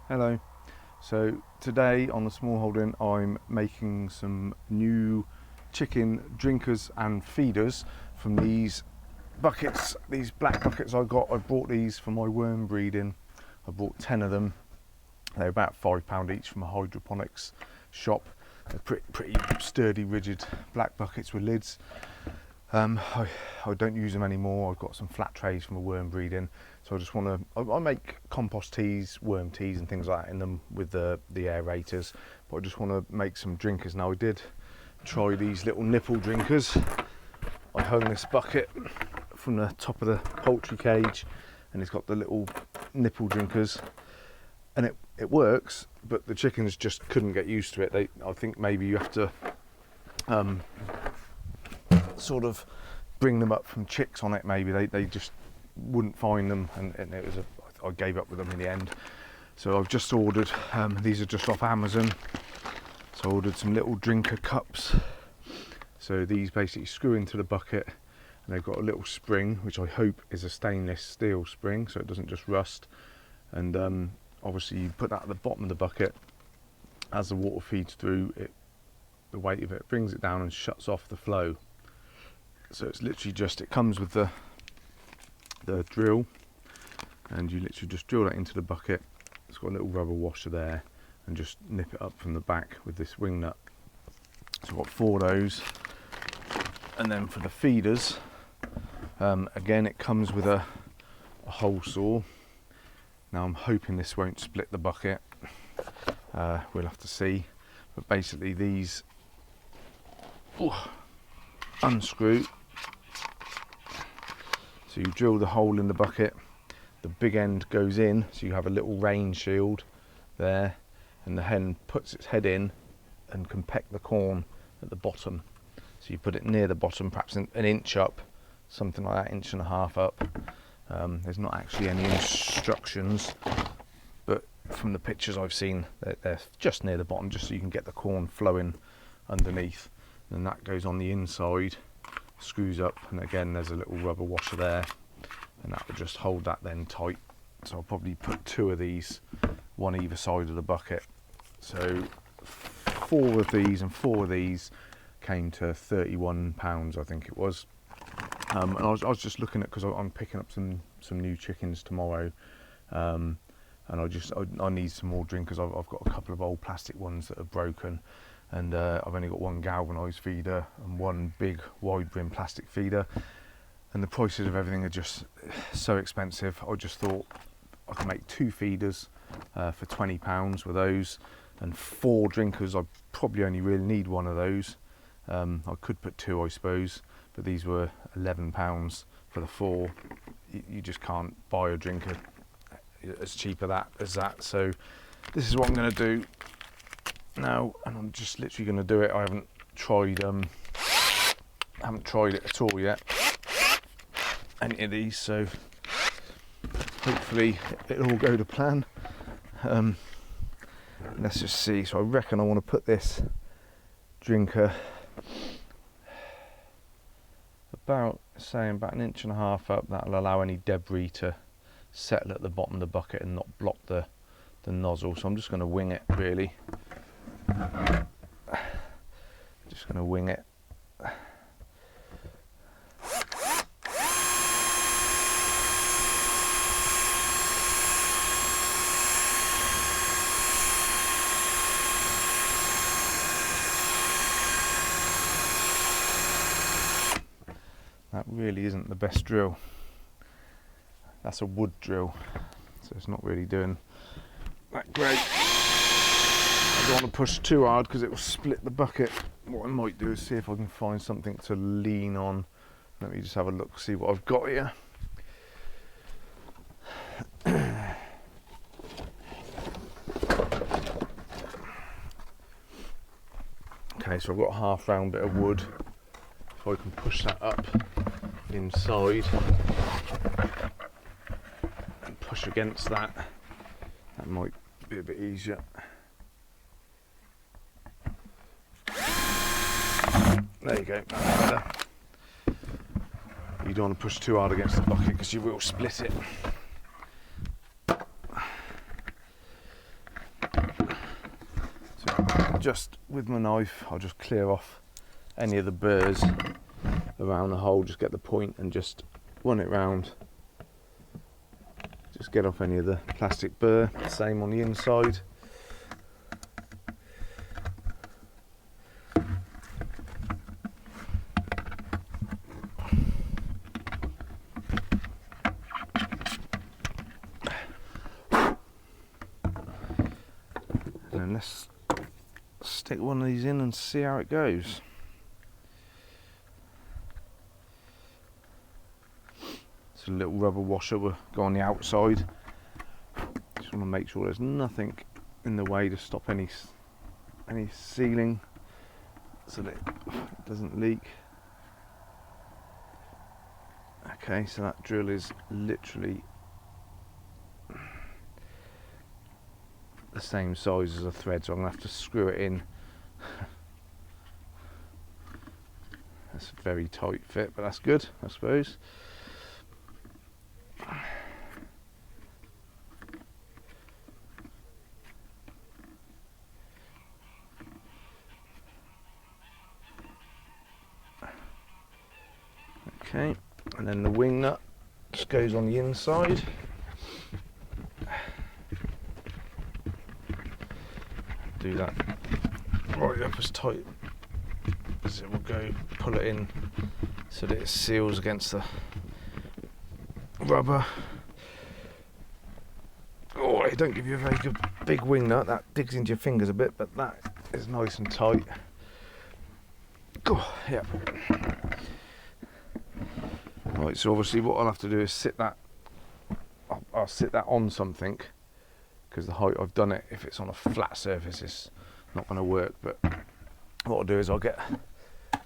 Hello. So today on the Smallholding I'm making some new chicken drinkers and feeders from these buckets, these black buckets I got. I bought these for my worm breeding. I bought 10 of them. They're about £5 each from a hydroponics shop. They're pretty sturdy, rigid black buckets with lids. I don't use them anymore. I've got some flat trays from a worm breeding, so I just want to. I make compost teas, worm teas, and things like that in them with the aerators. But I just want to make some drinkers. Now I did try these little nipple drinkers. I hung this bucket from the top of the poultry cage, and it's got the little nipple drinkers, and it works. But the chickens just couldn't get used to it. I think maybe you have to. Sort of bring them up from chicks on it. Maybe they just wouldn't find them, and it was I gave up with them in the end. So I've just ordered, these are just off Amazon, so I ordered some little drinker cups. So these basically screw into the bucket, and they've got a little spring, which I hope is a stainless steel spring, so it doesn't just rust. And obviously you put that at the bottom of the bucket. As the water feeds through it, the weight of it brings it down and shuts off the flow. So it's literally just, it comes with the drill, and you literally just drill that into the bucket. It's got a little rubber washer there, and just nip it up from the back with this wing nut. So I've got 4 of those. And then for the feeders, again it comes with a hole saw. Now I'm hoping this won't split the bucket. We'll have to see. But basically these unscrew. So you drill the hole in the bucket, the big end goes in, so you have a little rain shield there, and the hen puts its head in and can peck the corn at the bottom. So you put it near the bottom, perhaps an inch up, something like that, 1.5 inches up. There's not actually any instructions, but from the pictures I've seen, they're just near the bottom, just so you can get the corn flowing underneath. And that goes on the inside, screws up, and again there's a little rubber washer there, and that would just hold that then tight. So I'll probably put 2 of these, one either side of the bucket. So 4 of these and 4 of these came to £31, I think it was. And I was just looking at, because I'm picking up some new chickens tomorrow, and I need some more drinkers. I've got a couple of old plastic ones that are broken. And I've only got 1 galvanised feeder and 1 big wide brim plastic feeder, and the prices of everything are just so expensive. I just thought I could make 2 feeders for £20 with those, and 4 drinkers. I probably only really need 1 of those. I could put 2, I suppose, but these were £11 for the 4. You just can't buy a drinker as cheap as that. So this is what I'm going to do now, and I'm just literally going to do it. I haven't tried it at all yet, any of these, so hopefully it'll all go to plan. Let's just see. So I reckon I want to put this drinker about 1.5 inches up. That'll allow any debris to settle at the bottom of the bucket and not block the nozzle. So I'm just going to wing it, really. Just going to wing it. That really isn't the best drill. That's a wood drill, so it's not really doing that great. I don't want to push too hard because it will split the bucket. What I might do is see if I can find something to lean on. Let me just have a look, see what I've got here. Okay, so I've got a half round bit of wood. If I can push that up inside and push against that, that might be a bit easier. There you go, better. You don't want to push too hard against the bucket because you will split it. just with my knife, I'll just clear off any of the burrs around the hole, just get the point and just run it round. Just get off any of the plastic burr, same on the inside. And let's stick one of these in and see how it goes. So a little rubber washer will go on the outside. Just want to make sure there's nothing in the way to stop any sealing so that it doesn't leak. Okay, so that drill is literally the same size as a thread, so I'm going to have to screw it in. That's a very tight fit, but that's good, I suppose. Okay, and then the wing nut just goes on the inside. Do that right up as tight as it will go, pull it in so that it seals against the rubber. Oh, it don't give you a very good big wing nut, that digs into your fingers a bit, but that is nice and tight. Oh, yeah. Right, so obviously what I'll have to do is sit that, I'll sit that on something, because the height I've done it, if it's on a flat surface, it's not going to work. But what I'll do is I'll get a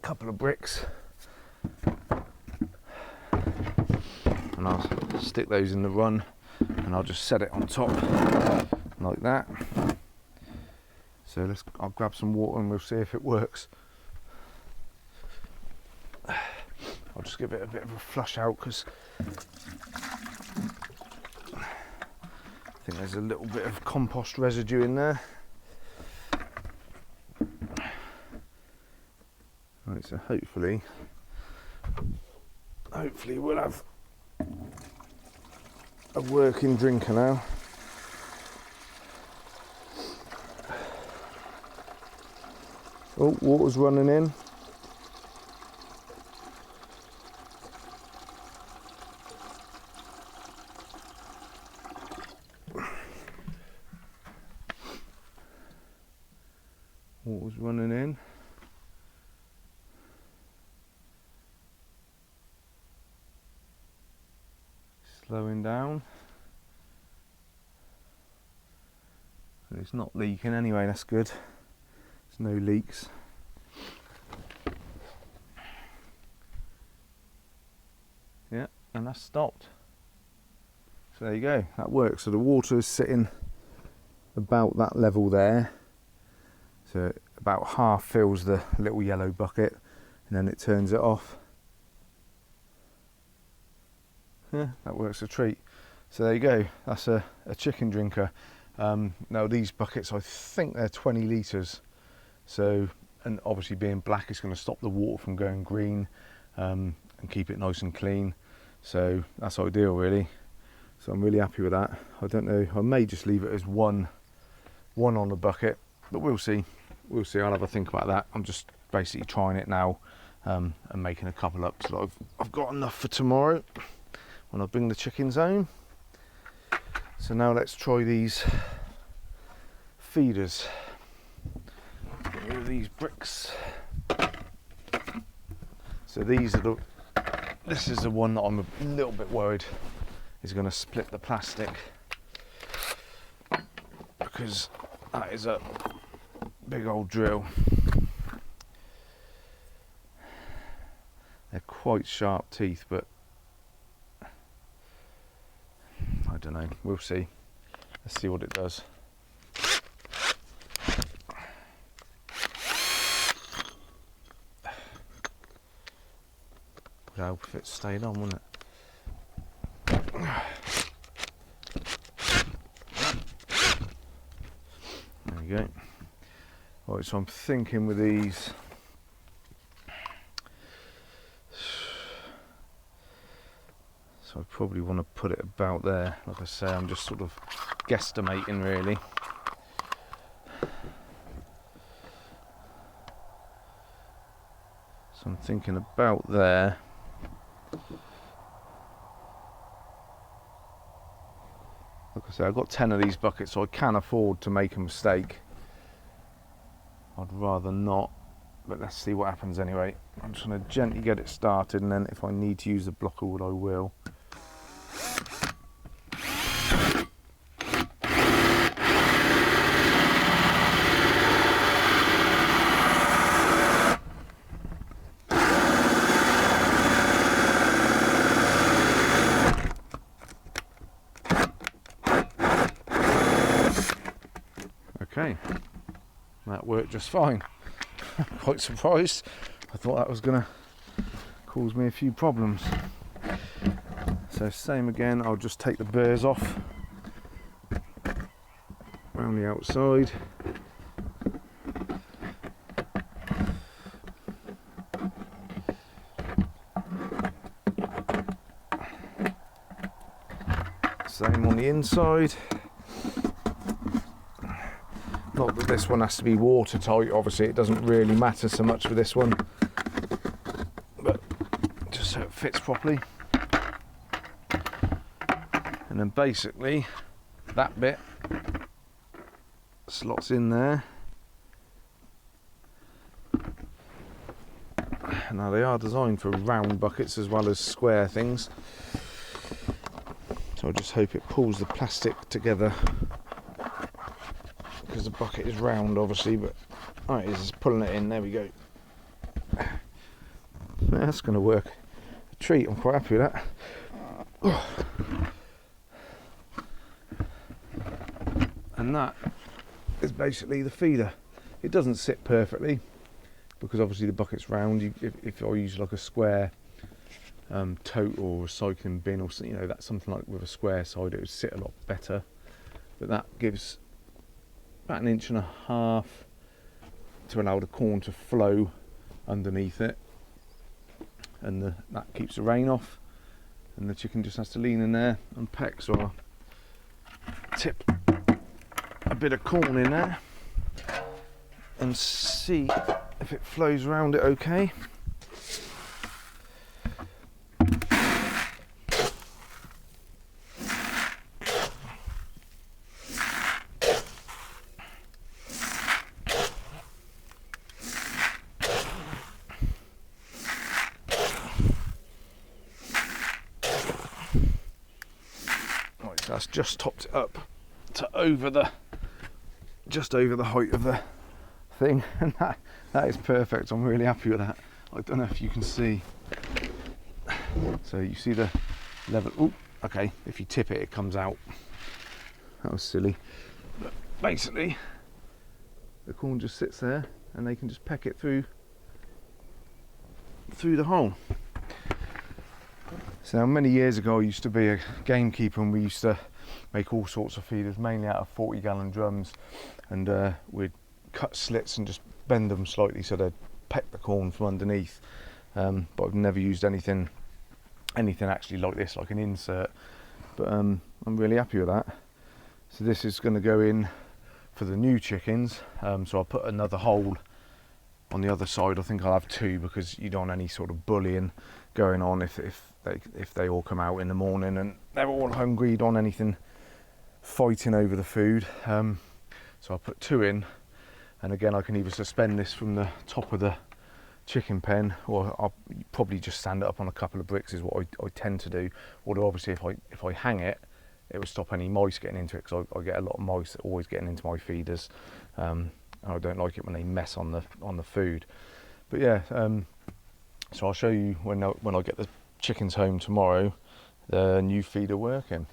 couple of bricks and I'll stick those in the run, and I'll just set it on top like that. So I'll grab some water and we'll see if it works. I'll just give it a bit of a flush out because I think there's a little bit of compost residue in there. Right, so hopefully we'll have a working drinker now. Oh, water's running in. Water's running in. Slowing down. And it's not leaking anyway, that's good. There's no leaks. Yeah, and that's stopped. So there you go, that works. So the water is sitting about that level there. So about half fills the little yellow bucket and then it turns it off. Yeah, that works a treat. So there you go, that's a chicken drinker. Now these buckets, I think they're 20 litres. So, and obviously being black, it's going to stop the water from going green and keep it nice and clean. So that's ideal really. So I'm really happy with that. I don't know, I may just leave it as one on the bucket, but we'll see. We'll see, I'll have a think about that. I'm just basically trying it now and making a couple up so that I've got enough for tomorrow when I bring the chickens home. So now let's try these feeders. Get rid of these bricks. So these are this is the one that I'm a little bit worried is going to split the plastic, because that is a big old drill. They're quite sharp teeth, but I don't know, we'll see. Let's see what it does. Would help if it stayed on, wouldn't it? There we go. Right, so I'm thinking with these, so I probably want to put it about there. Like I say, I'm just sort of guesstimating really. So I'm thinking about there. Like I say, I've got 10 of these buckets, so I can afford to make a mistake. I'd rather not, but let's see what happens anyway. I'm just going to gently get it started, and then if I need to use the blocker wood, I will. Okay, that worked just fine. Quite surprised. I thought that was going to cause me a few problems. So same again, I'll just take the burrs off around the outside. Same on the inside. Not that this one has to be watertight, obviously it doesn't really matter so much for this one, but just so it fits properly. And then basically that bit slots in there. Now they are designed for round buckets as well as square things, so I just hope it pulls the plastic together, because the bucket is round obviously, but it is pulling it in. There we go. That's going to work a treat. I'm quite happy with that. And that is basically the feeder. It doesn't sit perfectly because obviously the bucket's round. If I use like a square tote or recycling bin or something, that's something like with a square side, it would sit a lot better. But that gives about 1.5 inches to allow the corn to flow underneath it, and that keeps the rain off, and the chicken just has to lean in there and peck. So I'll tip a bit of corn in there and see if it flows around it okay. That's just topped it up to just over the height of the thing, and that is perfect. I'm really happy with that. I don't know if you can see. So you see the level. Oh, okay. If you tip it, it comes out. That was silly. But basically, the corn just sits there, and they can just peck it through the hole. So many years ago I used to be a gamekeeper, and we used to make all sorts of feeders, mainly out of 40-gallon drums, and we'd cut slits and just bend them slightly so they'd peck the corn from underneath. But I've never used anything actually like this, like an insert. But I'm really happy with that. So this is going to go in for the new chickens. So I'll put another hole on the other side. I think I'll have 2, because you don't want any sort of bullying going on if they all come out in the morning and they're all hungry. You don't want anything fighting over the food. So I'll put 2 in, and again I can either suspend this from the top of the chicken pen, or I'll probably just stand it up on a couple of bricks is what I tend to do. Although obviously if I hang it, it will stop any mice getting into it, because I get a lot of mice always getting into my feeders. I don't like it when they mess on the food. But yeah, so I'll show you when I get the chickens home tomorrow, the new feeder working.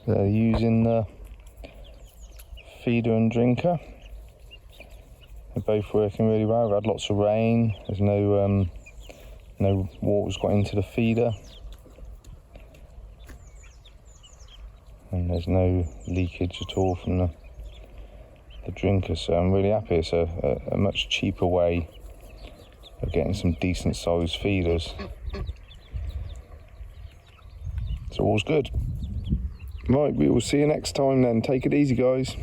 They're using the feeder and drinker. They're both working really well. We've had lots of rain. There's no water's got into the feeder, and there's no leakage at all from the drinker. So I'm really happy. It's a much cheaper way of getting some decent sized feeders. So all's good. Right, we will see you next time then. Take it easy, guys.